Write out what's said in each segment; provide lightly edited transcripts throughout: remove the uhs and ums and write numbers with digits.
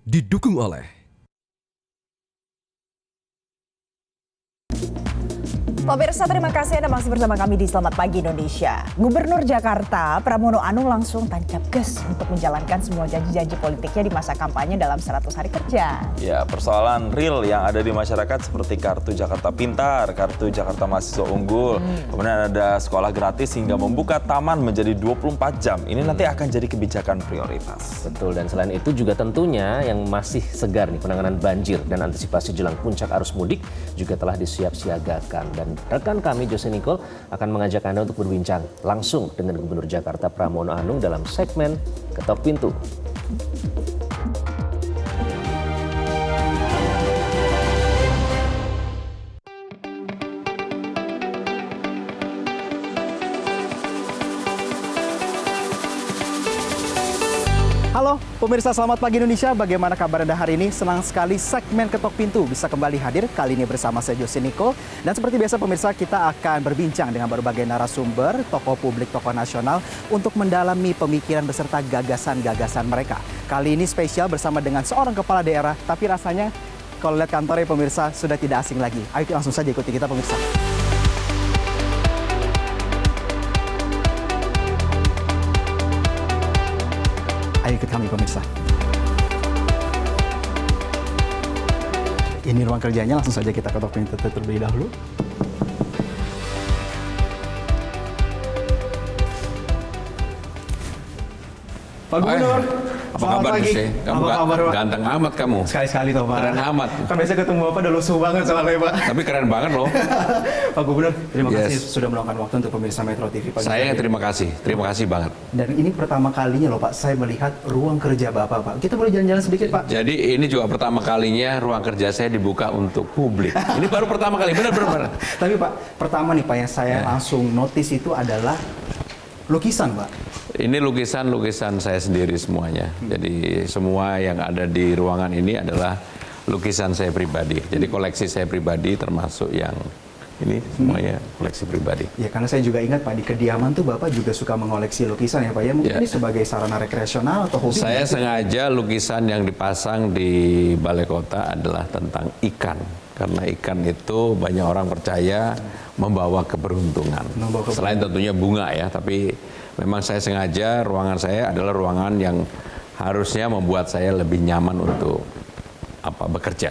didukung oleh Pemirsa, terima kasih Anda masih bersama kami di Selamat Pagi Indonesia. Gubernur Jakarta Pramono Anung langsung tancap gas untuk menjalankan semua janji-janji politiknya di masa kampanye dalam 100 hari kerja. Ya, persoalan real yang ada di masyarakat seperti kartu Jakarta Pintar, kartu Jakarta Mahasiswa Unggul, kemudian ada sekolah gratis hingga membuka taman menjadi 24 jam. Ini nanti akan jadi kebijakan prioritas. Betul, dan selain itu juga tentunya yang masih segar nih penanganan banjir dan antisipasi jelang puncak arus mudik juga telah disiap-siagakan. Dan rekan kami Jose Nicole akan mengajak Anda untuk berbincang langsung dengan Gubernur Jakarta Pramono Anung dalam segmen Ketok Pintu. Halo pemirsa Selamat Pagi Indonesia, bagaimana kabar Anda hari ini? Senang sekali segmen Ketok Pintu bisa kembali hadir, kali ini bersama saya Jose Nicole. Dan seperti biasa pemirsa, kita akan berbincang dengan berbagai narasumber, tokoh publik, tokoh nasional untuk mendalami pemikiran beserta gagasan-gagasan mereka. Kali ini spesial bersama dengan seorang kepala daerah, tapi rasanya kalau lihat kantornya pemirsa sudah tidak asing lagi. Ayo langsung saja ikuti kita pemirsa. Ayo ikut kami pemirsa. Ini ruang kerjanya, langsung saja kita ketok pintu terlebih dahulu. Pak Gubernur, Apa kabar sih? Kamu Apa kabar, Pak? ganteng amat kamu. Sekali-sekali toh, Pak. Keren amat. Kan biasa ketemu Bapak udah lusuh banget soalnya, Pak. Tapi keren banget loh. Pak Gubernur, terima kasih Yes. sudah meluangkan waktu untuk pemirsa Metro TV pagi Saya yang hari. terima kasih banget. Dan ini pertama kalinya loh Pak, saya melihat ruang kerja Bapak, Pak. Kita boleh jalan-jalan sedikit, Pak? Jadi ini juga pertama kalinya ruang kerja saya dibuka untuk publik. Ini baru pertama kali, benar. Tapi Pak, pertama nih Pak yang saya langsung notice itu adalah lukisan, Pak. Ini lukisan saya sendiri semuanya. Jadi semua yang ada di ruangan ini adalah lukisan saya pribadi. Jadi koleksi saya pribadi termasuk yang ini semuanya koleksi pribadi. Ya karena saya juga ingat Pak, di kediaman tuh Bapak juga suka mengoleksi lukisan ya Pak ya. Mungkin Ya. ini sebagai sarana rekreasional atau hobi? Saya sengaja lukisan yang dipasang di Balai Kota adalah tentang ikan. Karena ikan itu banyak orang percaya membawa keberuntungan. Membawa keberuntungan. Selain tentunya bunga ya, tapi memang saya sengaja ruangan saya adalah ruangan yang harusnya membuat saya lebih nyaman untuk bekerja.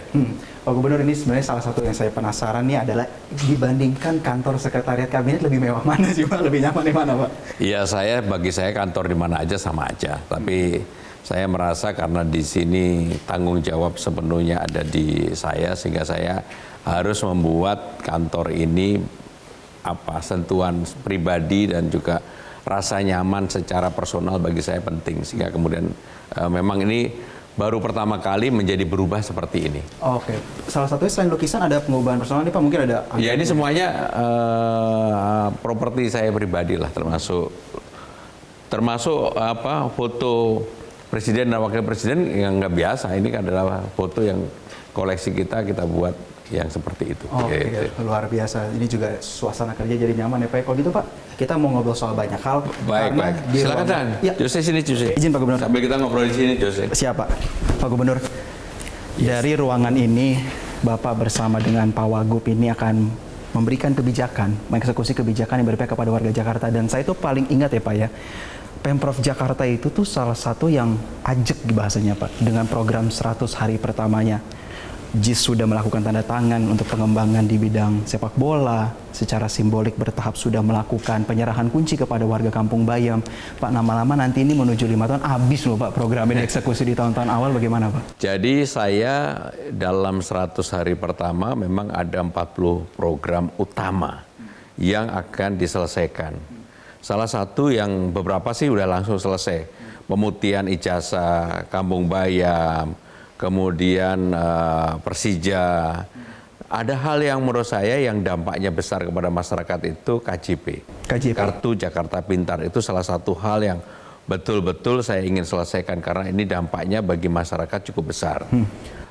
Pak Gubernur, ini sebenarnya salah satu yang saya penasaran nih adalah dibandingkan kantor sekretariat kabinet lebih mewah mana sih Pak? Lebih nyaman di mana Pak? Iya, bagi saya kantor di mana aja sama aja. Tapi saya merasa karena di sini tanggung jawab sepenuhnya ada di saya, sehingga saya harus membuat kantor ini sentuhan pribadi dan juga rasa nyaman secara personal bagi saya penting. Sehingga kemudian memang ini baru pertama kali menjadi berubah seperti ini. Oke, salah satunya selain lukisan ada pengubahan personal nih Pak, mungkin ada... Ya ini semuanya properti saya pribadi lah, termasuk foto presiden dan wakil presiden yang nggak biasa. Ini adalah foto yang koleksi kita buat yang seperti itu. Oke, luar biasa. Ini juga suasana kerja jadi nyaman ya Pak. Kalau gitu Pak, kita mau ngobrol soal banyak hal. Baik. di Silakan ruangan- Dan. Ya, Jose sini Jose. izin Pak Gubernur. Sambil kita ngobrol di sini Jose. Siapa? Pak Gubernur, dari ruangan ini Bapak bersama dengan Pak Wagub ini akan memberikan kebijakan, mengeksekusi kebijakan yang berpihak kepada warga Jakarta. Dan saya tuh paling ingat ya Pak ya, Pemprov Jakarta itu tuh salah satu yang ajak bahasanya Pak, dengan program 100 hari pertamanya. JIS sudah melakukan tanda tangan untuk pengembangan di bidang sepak bola, secara simbolik bertahap sudah melakukan penyerahan kunci kepada warga Kampung Bayam. Pak, lama-lama nanti ini menuju 5 tahun habis loh Pak program ini eksekusi di tahun-tahun awal, bagaimana Pak? Jadi saya dalam 100 hari pertama memang ada 40 program utama yang akan diselesaikan. Salah satu yang beberapa sih udah langsung selesai. Pemutihan ijazah Kampung Bayam, kemudian Persija. Ada hal yang menurut saya yang dampaknya besar kepada masyarakat itu KJP. Kartu Jakarta Pintar itu salah satu hal yang betul-betul saya ingin selesaikan karena ini dampaknya bagi masyarakat cukup besar.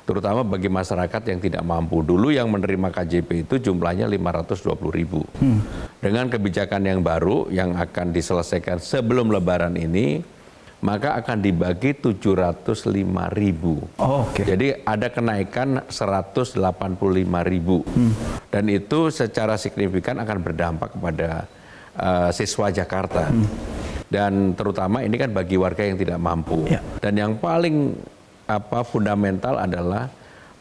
Terutama bagi masyarakat yang tidak mampu. Dulu yang menerima KJP itu jumlahnya 520.000. Dengan kebijakan yang baru yang akan diselesaikan sebelum Lebaran ini, maka akan dibagi 705.000. Oh, oke. Jadi ada kenaikan 185.000. Dan itu secara signifikan akan berdampak kepada siswa Jakarta. Dan terutama ini kan bagi warga yang tidak mampu. Ya. Dan yang paling fundamental adalah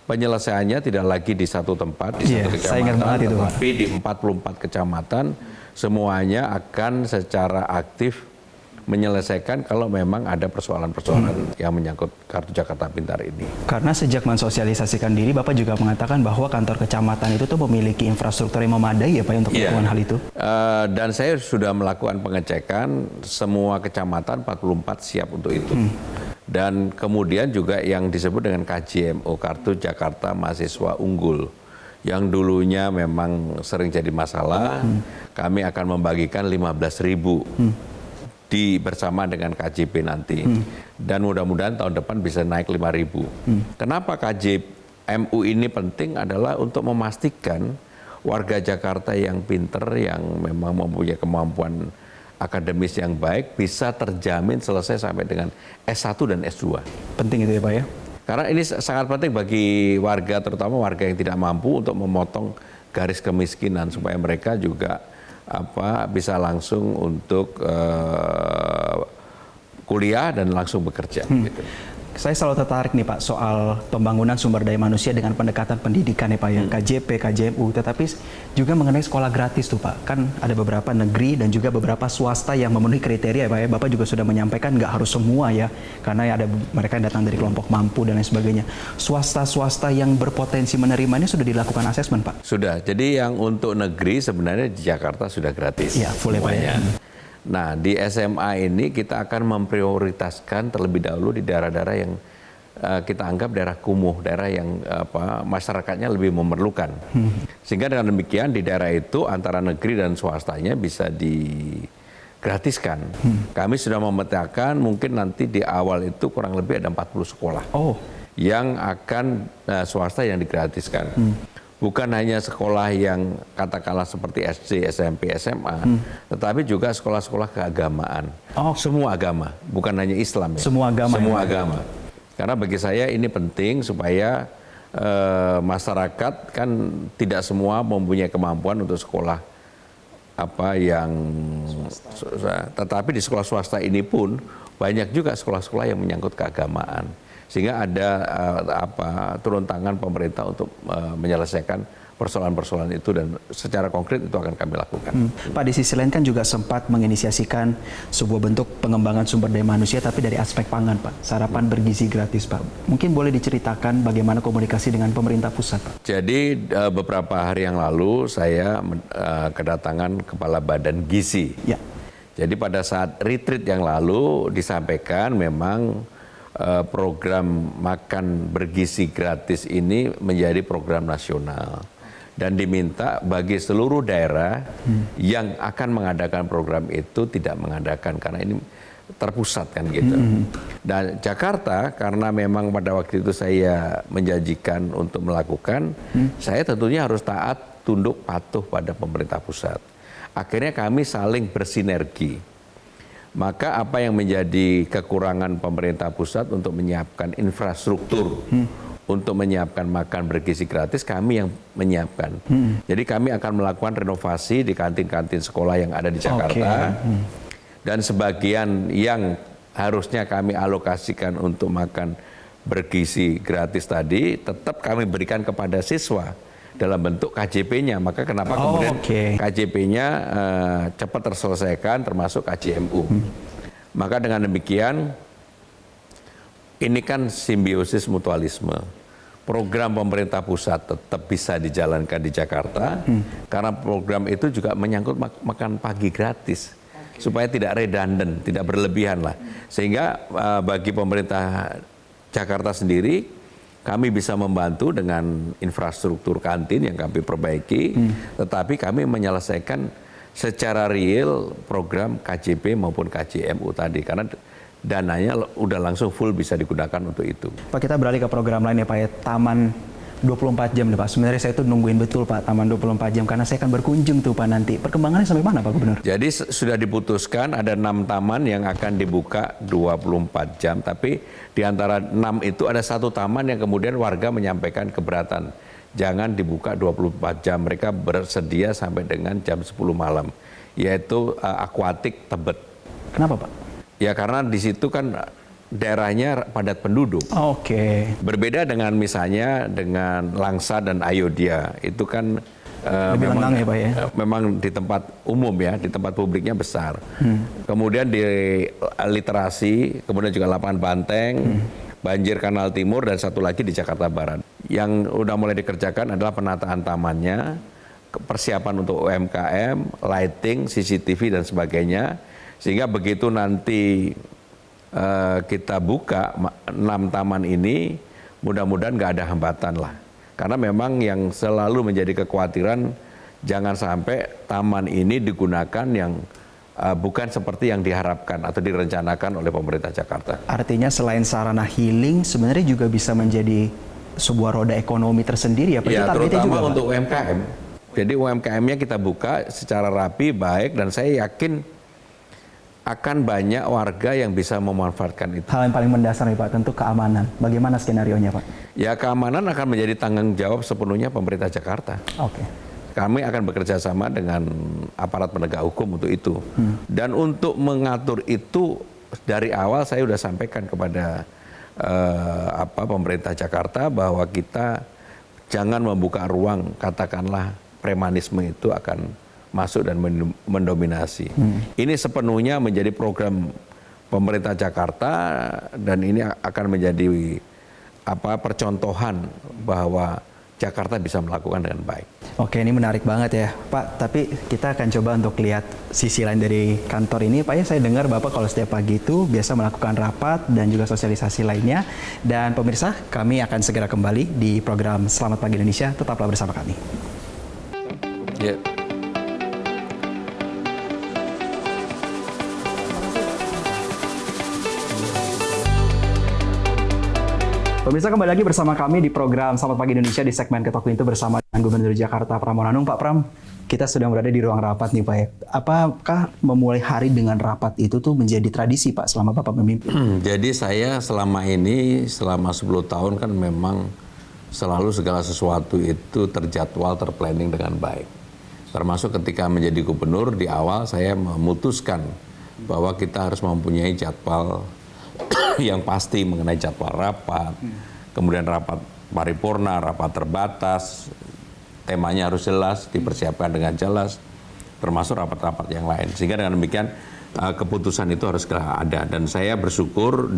penyelesaiannya tidak lagi di satu tempat, di satu saya ingat kecamatan, banget itu, Pak. tapi di 44 kecamatan semuanya akan secara aktif menyelesaikan kalau memang ada persoalan-persoalan yang menyangkut Kartu Jakarta Pintar ini. Karena sejak mensosialisasikan diri, Bapak juga mengatakan bahwa kantor kecamatan itu tuh memiliki infrastruktur yang memadai ya Pak untuk melakukan hal itu. Dan saya sudah melakukan pengecekan, semua kecamatan 44 siap untuk itu. Dan kemudian juga yang disebut dengan KJMO, Kartu Jakarta Mahasiswa Unggul, yang dulunya memang sering jadi masalah, kami akan membagikan 15.000 bersama dengan KJP nanti. Dan mudah-mudahan tahun depan bisa naik 5.000. Kenapa KJMU ini penting adalah untuk memastikan warga Jakarta yang pinter, yang memang mempunyai kemampuan akademis yang baik, bisa terjamin selesai sampai dengan S1 dan S2. Penting itu ya Pak ya? Karena ini sangat penting bagi warga, terutama warga yang tidak mampu, untuk memotong garis kemiskinan supaya mereka juga bisa langsung untuk kuliah dan langsung bekerja. Gitu. Saya selalu tertarik nih Pak soal pembangunan sumber daya manusia dengan pendekatan pendidikan ya Pak ya, KJP, KJMU, tetapi juga mengenai sekolah gratis tuh Pak. Kan ada beberapa negeri dan juga beberapa swasta yang memenuhi kriteria ya Pak ya. Bapak juga sudah menyampaikan nggak harus semua ya, karena ada mereka yang datang dari kelompok mampu dan lain sebagainya. Swasta-swasta yang berpotensi menerima ini sudah dilakukan asesmen Pak? Sudah, jadi yang untuk negeri sebenarnya di Jakarta sudah gratis. Iya, boleh Pak ya. Nah, di SMA ini kita akan memprioritaskan terlebih dahulu di daerah-daerah yang kita anggap daerah kumuh, daerah yang masyarakatnya lebih memerlukan. Sehingga dengan demikian di daerah itu antara negeri dan swastanya bisa digratiskan. Kami sudah memetakan mungkin nanti di awal itu kurang lebih ada 40 sekolah yang akan swasta yang digratiskan. Bukan hanya sekolah yang katakanlah seperti SD, SMP, SMA, tetapi juga sekolah-sekolah keagamaan. Semua agama, bukan hanya Islam. Ya. Semua agama. Semua agama. Karena bagi saya ini penting supaya masyarakat kan tidak semua mempunyai kemampuan untuk sekolah tetapi di sekolah swasta ini pun banyak juga sekolah-sekolah yang menyangkut keagamaan. Sehingga ada turun tangan pemerintah untuk menyelesaikan persoalan-persoalan itu, dan secara konkret itu akan kami lakukan. Pak, di sisi lain kan juga sempat menginisiasikan sebuah bentuk pengembangan sumber daya manusia tapi dari aspek pangan Pak, sarapan bergizi gratis Pak. Mungkin boleh diceritakan bagaimana komunikasi dengan pemerintah pusat Pak? Jadi beberapa hari yang lalu saya kedatangan Kepala Badan Gizi. Ya. Jadi pada saat retreat yang lalu disampaikan memang program makan bergizi gratis ini menjadi program nasional dan diminta bagi seluruh daerah yang akan mengadakan program itu tidak mengadakan karena ini terpusat kan gitu. Dan Jakarta karena memang pada waktu itu saya menjanjikan untuk melakukan, saya tentunya harus taat, tunduk, patuh pada pemerintah pusat. Akhirnya kami saling bersinergi. Maka apa yang menjadi kekurangan pemerintah pusat untuk menyiapkan infrastruktur, untuk menyiapkan makan bergizi gratis, kami yang menyiapkan. Jadi kami akan melakukan renovasi di kantin-kantin sekolah yang ada di Jakarta. Dan sebagian yang harusnya kami alokasikan untuk makan bergizi gratis tadi, tetap kami berikan kepada siswa dalam bentuk KJP-nya. Maka kenapa kemudian KJP-nya cepat terselesaikan termasuk KJMU. Maka dengan demikian ini kan simbiosis mutualisme. Program pemerintah pusat tetap bisa dijalankan di Jakarta karena program itu juga menyangkut makan pagi gratis supaya tidak redundant, tidak berlebihan lah. Sehingga bagi pemerintah Jakarta sendiri kami bisa membantu dengan infrastruktur kantin yang kami perbaiki, tetapi kami menyelesaikan secara real program KJP maupun KJMU tadi, karena dananya udah langsung full bisa digunakan untuk itu. Pak, kita beralih ke program lain ya Pak ya, Taman 24 jam nih Pak. Sebenarnya saya tuh nungguin betul Pak taman 24 jam karena saya akan berkunjung tuh Pak nanti. Perkembangannya sampai mana Pak Gubernur? Jadi sudah diputuskan ada 6 taman yang akan dibuka 24 jam, tapi di antara 6 itu ada 1 taman yang kemudian warga menyampaikan keberatan. Jangan dibuka 24 jam, mereka bersedia sampai dengan jam 10 malam, yaitu Aquatic Tebet. Kenapa Pak? Ya karena di situ kan daerahnya padat penduduk. Oke. Berbeda dengan misalnya dengan Langsa dan Ayodhya, itu kan Lebih lengang ya Pak ya? memang di tempat umum ya, di tempat publiknya besar. Kemudian di literasi, kemudian juga lapangan banteng, banjir Kanal Timur, dan satu lagi di Jakarta Barat. Yang udah mulai dikerjakan adalah penataan tamannya, persiapan untuk UMKM, lighting, CCTV dan sebagainya. Sehingga begitu nanti kita buka 6 taman ini, mudah-mudahan nggak ada hambatan lah. Karena memang yang selalu menjadi kekhawatiran, jangan sampai taman ini digunakan yang bukan seperti yang diharapkan atau direncanakan oleh pemerintah Jakarta. Artinya selain sarana healing, sebenarnya juga bisa menjadi sebuah roda ekonomi tersendiri ya Pak? Ya, Itu targetnya terutama juga, Pak? untuk UMKM. Jadi UMKM-nya kita buka secara rapi, baik, dan saya yakin akan banyak warga yang bisa memanfaatkan itu. Hal yang paling mendasar nih Pak, tentu keamanan. Bagaimana skenarionya Pak? Ya, keamanan akan menjadi tanggung jawab sepenuhnya pemerintah Jakarta. Oke. Kami akan bekerja sama dengan aparat penegak hukum untuk itu. Dan untuk mengatur itu dari awal saya sudah sampaikan kepada pemerintah Jakarta bahwa kita jangan membuka ruang, katakanlah premanisme itu akan masuk dan mendominasi. Ini sepenuhnya menjadi program pemerintah Jakarta, dan ini akan menjadi percontohan bahwa Jakarta bisa melakukan dengan baik. Oke, ini menarik banget ya Pak, tapi kita akan coba untuk lihat sisi lain dari kantor ini. Pak ya, saya dengar Bapak kalau setiap pagi itu biasa melakukan rapat dan juga sosialisasi lainnya. Dan pemirsa, kami akan segera kembali di program Selamat Pagi Indonesia. Tetaplah bersama kami. Ya. Pemirsa, kembali lagi bersama kami di program Selamat Pagi Indonesia di segmen Ketok Pintu bersama dengan Gubernur Jakarta Pramono Anung. Pak Pram, kita sudah berada di ruang rapat nih Pak ya. Apakah memulai hari dengan rapat itu tuh menjadi tradisi Pak selama Bapak memimpin? Jadi saya selama ini, selama 10 tahun kan memang selalu segala sesuatu itu terjadwal, terplanning dengan baik. Termasuk ketika menjadi gubernur, di awal saya memutuskan bahwa kita harus mempunyai jadwal yang pasti mengenai jadwal rapat, kemudian rapat paripurna, rapat terbatas, temanya harus jelas, dipersiapkan dengan jelas, termasuk rapat-rapat yang lain. Sehingga dengan demikian keputusan itu harus ada. Dan saya bersyukur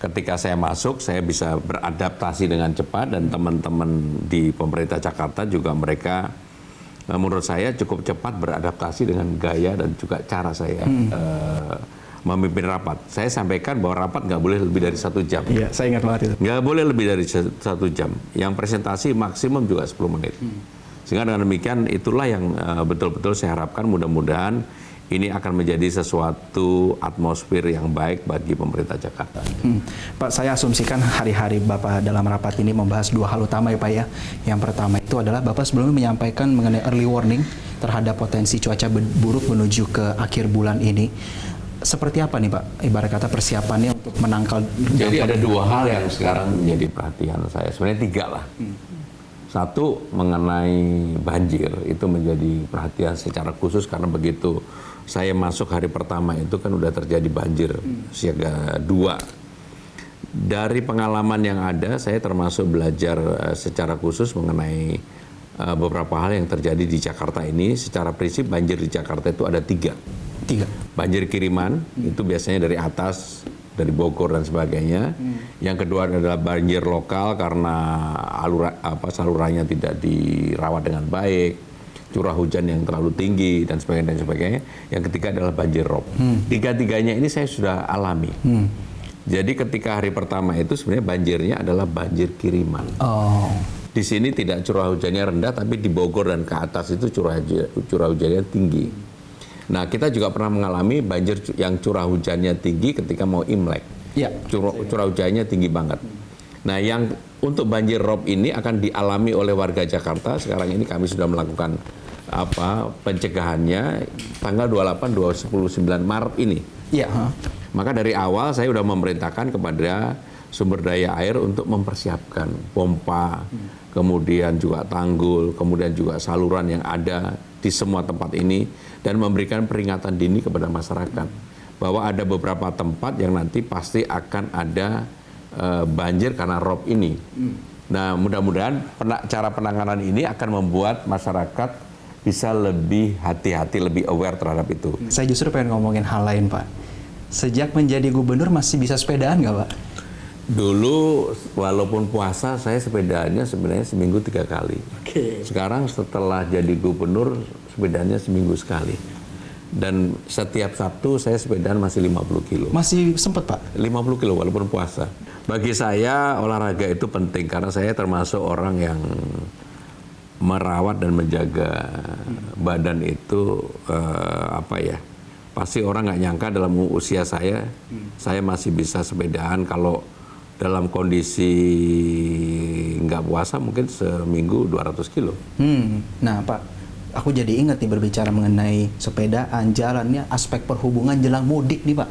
ketika saya masuk, saya bisa beradaptasi dengan cepat, dan teman-teman di pemerintah Jakarta juga mereka menurut saya cukup cepat beradaptasi dengan gaya dan juga cara saya memimpin rapat. Saya sampaikan bahwa rapat nggak boleh lebih dari 1 jam. Iya, saya ingat banget itu. Nggak boleh lebih dari 1 jam. Yang presentasi maksimum juga 10 menit. Sehingga dengan demikian itulah yang betul-betul saya harapkan, mudah-mudahan ini akan menjadi sesuatu atmosfer yang baik bagi pemerintah Jakarta. Pak, saya asumsikan hari-hari Bapak dalam rapat ini membahas 2 hal utama ya Pak ya. Yang pertama itu adalah Bapak sebelumnya menyampaikan mengenai early warning terhadap potensi cuaca buruk menuju ke akhir bulan ini. Seperti apa nih Pak, ibarat kata persiapannya untuk menangkal? Jadi ada 2 hal yang sekarang menjadi perhatian saya, sebenarnya 3 lah. Satu, mengenai banjir, itu menjadi perhatian secara khusus karena begitu saya masuk hari pertama itu kan udah terjadi banjir siaga 2. Dari pengalaman yang ada, saya termasuk belajar secara khusus mengenai beberapa hal yang terjadi di Jakarta ini. Secara prinsip banjir di Jakarta itu ada 3. Banjir kiriman, itu biasanya dari atas, dari Bogor dan sebagainya. Yang kedua adalah banjir lokal karena salurannya tidak dirawat dengan baik, curah hujan yang terlalu tinggi dan sebagainya. Yang ketiga adalah banjir rob. Tiga-tiganya ini saya sudah alami. Jadi ketika hari pertama itu sebenarnya banjirnya adalah banjir kiriman. Di sini tidak curah hujannya rendah, tapi di Bogor dan ke atas itu curah hujannya tinggi. Nah, kita juga pernah mengalami banjir yang curah hujannya tinggi ketika mau Imlek. Ya. Curah hujannya tinggi banget. Nah, yang untuk banjir rob ini akan dialami oleh warga Jakarta. Sekarang ini kami sudah melakukan pencegahannya tanggal 28, 29 Maret ini. Iya. Maka dari awal saya sudah memerintahkan kepada sumber daya air untuk mempersiapkan pompa, kemudian juga tanggul, kemudian juga saluran yang ada di semua tempat ini, dan memberikan peringatan dini kepada masyarakat bahwa ada beberapa tempat yang nanti pasti akan ada banjir karena rob ini. Nah, mudah-mudahan cara penanganan ini akan membuat masyarakat bisa lebih hati-hati, lebih aware terhadap itu. Saya justru pengen ngomongin hal lain, Pak. Sejak menjadi gubernur masih bisa sepedaan nggak, Pak? Dulu walaupun puasa saya sepedanya sebenarnya seminggu 3 kali. Sekarang setelah jadi gubernur sepedanya seminggu sekali. Dan setiap Sabtu saya sepedaan masih 50 kilo. Masih sempet, Pak? 50 kilo walaupun puasa. Bagi saya olahraga itu penting karena saya termasuk orang yang merawat dan menjaga badan itu pasti orang nggak nyangka dalam usia saya masih bisa sepedaan. Kalau dalam kondisi nggak puasa mungkin seminggu 200 kilo. Nah, Pak, aku jadi ingat nih berbicara mengenai sepedaan, jalannya, aspek perhubungan jelang mudik nih, Pak.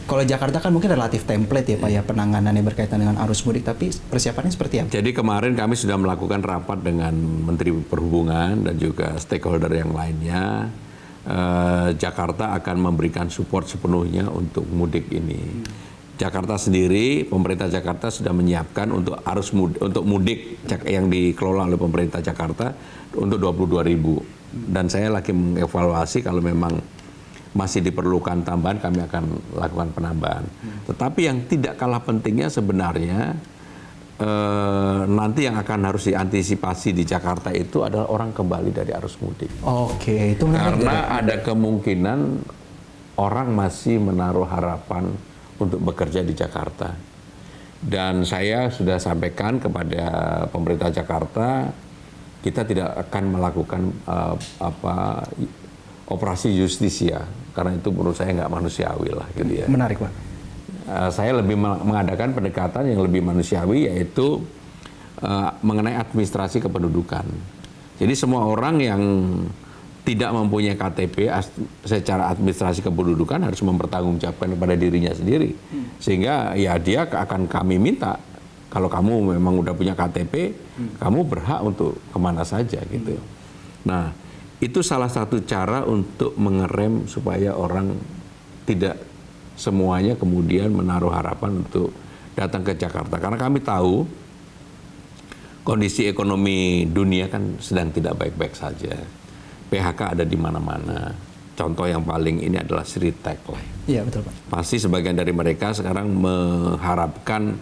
Kalau Jakarta kan mungkin relatif template ya, Pak, ya, penanganannya berkaitan dengan arus mudik, tapi persiapannya seperti apa? Jadi kemarin kami sudah melakukan rapat dengan Menteri Perhubungan dan juga stakeholder yang lainnya. Jakarta akan memberikan support sepenuhnya untuk mudik ini. Jakarta sendiri, pemerintah Jakarta sudah menyiapkan untuk untuk mudik yang dikelola oleh pemerintah Jakarta untuk 22.000. Dan saya lagi mengevaluasi kalau memang masih diperlukan tambahan, kami akan lakukan penambahan. Tetapi yang tidak kalah pentingnya sebenarnya nanti yang akan harus diantisipasi di Jakarta itu adalah orang kembali dari arus mudik. Oke, itu menarik. Karena ada kemungkinan orang masih menaruh harapan untuk bekerja di Jakarta. Dan saya sudah sampaikan kepada pemerintah Jakarta, kita tidak akan melakukan operasi justisia, karena itu menurut saya nggak manusiawi lah gitu ya. Menarik, Pak. Saya lebih mengadakan pendekatan yang lebih manusiawi, yaitu mengenai administrasi kependudukan. Jadi semua orang yang tidak mempunyai KTP secara administrasi kependudukan harus mempertanggungjawabkan kepada dirinya sendiri. Sehingga ya dia akan kami minta, kalau kamu memang udah punya KTP, kamu berhak untuk kemana saja gitu. Nah, itu salah satu cara untuk mengerem supaya orang tidak semuanya kemudian menaruh harapan untuk datang ke Jakarta. Karena kami tahu kondisi ekonomi dunia kan sedang tidak baik-baik saja. PHK ada di mana-mana. Contoh yang paling ini adalah Sritek. Iya, betul, Pak. Pasti sebagian dari mereka sekarang mengharapkan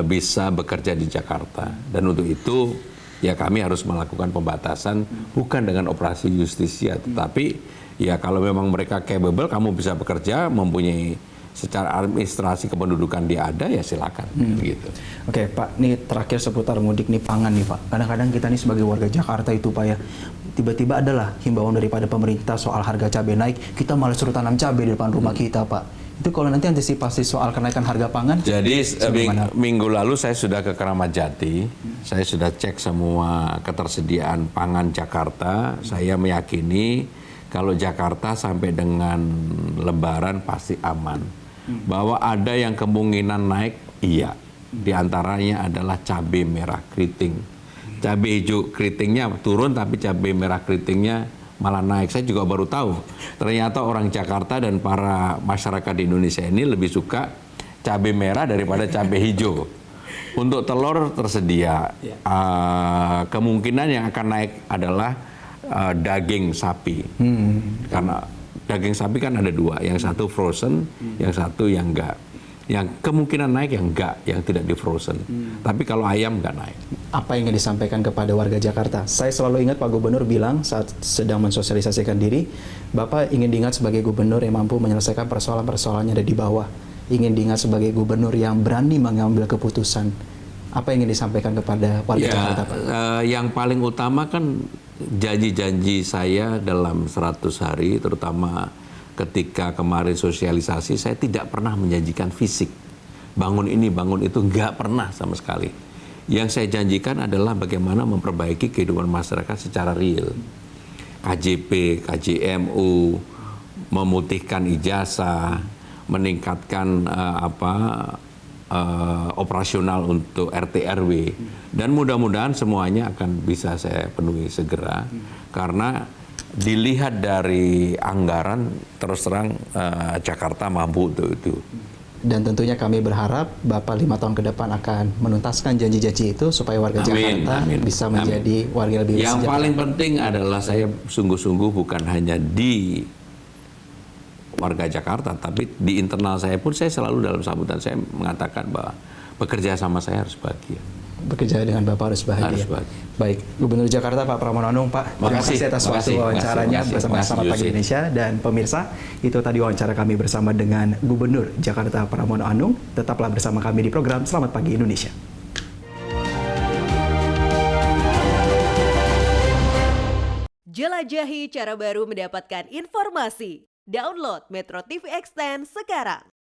bisa bekerja di Jakarta. Dan untuk itu ya kami harus melakukan pembatasan bukan dengan operasi justisia, tetapi ya kalau memang mereka capable, kamu bisa bekerja, mempunyai secara administrasi kependudukan dia ada, ya silakan. Gitu. Oke, Pak, ini terakhir seputar mudik nih, pangan nih, Pak. Kadang-kadang kita nih sebagai warga Jakarta itu, Pak, ya, tiba-tiba adalah himbauan daripada pemerintah soal harga cabai naik, kita malah suruh tanam cabai di depan rumah kita, Pak. Itu kalau nanti antisipasi soal kenaikan harga pangan. Jadi minggu lalu saya sudah ke Keramat Jati, saya sudah cek semua ketersediaan pangan Jakarta. Saya meyakini kalau Jakarta sampai dengan Lebaran pasti aman. Bahwa ada yang kemungkinan naik, iya. Di antaranya adalah cabai merah keriting. Cabai hijau keritingnya turun, tapi cabai merah keritingnya malah naik. Saya juga baru tahu. Ternyata orang Jakarta dan para masyarakat di Indonesia ini lebih suka cabai merah daripada cabai hijau. Untuk telur tersedia. Kemungkinan yang akan naik adalah daging sapi. Karena daging sapi kan ada dua. Yang satu frozen, yang satu yang enggak. Yang kemungkinan naik yang enggak, yang tidak di frozen. Tapi kalau ayam enggak naik. Apa yang ingin disampaikan kepada warga Jakarta? Saya selalu ingat Pak Gubernur bilang saat sedang mensosialisasikan diri, Bapak ingin diingat sebagai gubernur yang mampu menyelesaikan persoalan-persoalannya ada di bawah. Ingin diingat sebagai gubernur yang berani mengambil keputusan. Apa yang ingin disampaikan kepada warga Jakarta, Pak? Yang paling utama kan janji-janji saya dalam 100 hari, terutama ketika kemarin sosialisasi, saya tidak pernah menjanjikan fisik. Bangun ini, bangun itu, nggak pernah sama sekali. Yang saya janjikan adalah bagaimana memperbaiki kehidupan masyarakat secara real. KJP, KJMU, memutihkan ijazah, meningkatkan operasional untuk RT RW, dan mudah-mudahan semuanya akan bisa saya penuhi segera karena dilihat dari anggaran terus terang Jakarta mampu untuk itu. Dan tentunya kami berharap Bapak 5 tahun ke depan akan menuntaskan janji-janji itu supaya warga Jakarta bisa menjadi warga lebih Yang sejahtera. paling penting adalah saya sungguh-sungguh bukan hanya di warga Jakarta, tapi di internal saya pun saya selalu dalam sambutan saya mengatakan bahwa bekerja sama saya harus bahagia. Bekerja dengan Bapak harus bahagia. Harus bahagia. Baik, Gubernur Jakarta Pak Pramono Anung, Pak. Terima Makasih, kasih atas waktu makasih, wawancaranya makasih, bersama makasih, Selamat Pagi Yusuf. Indonesia. Dan pemirsa, itu tadi wawancara kami bersama dengan Gubernur Jakarta Pramono Anung. Tetaplah bersama kami di program Selamat Pagi Indonesia. Jelajahi cara baru mendapatkan informasi. Download Metro TV Extend sekarang.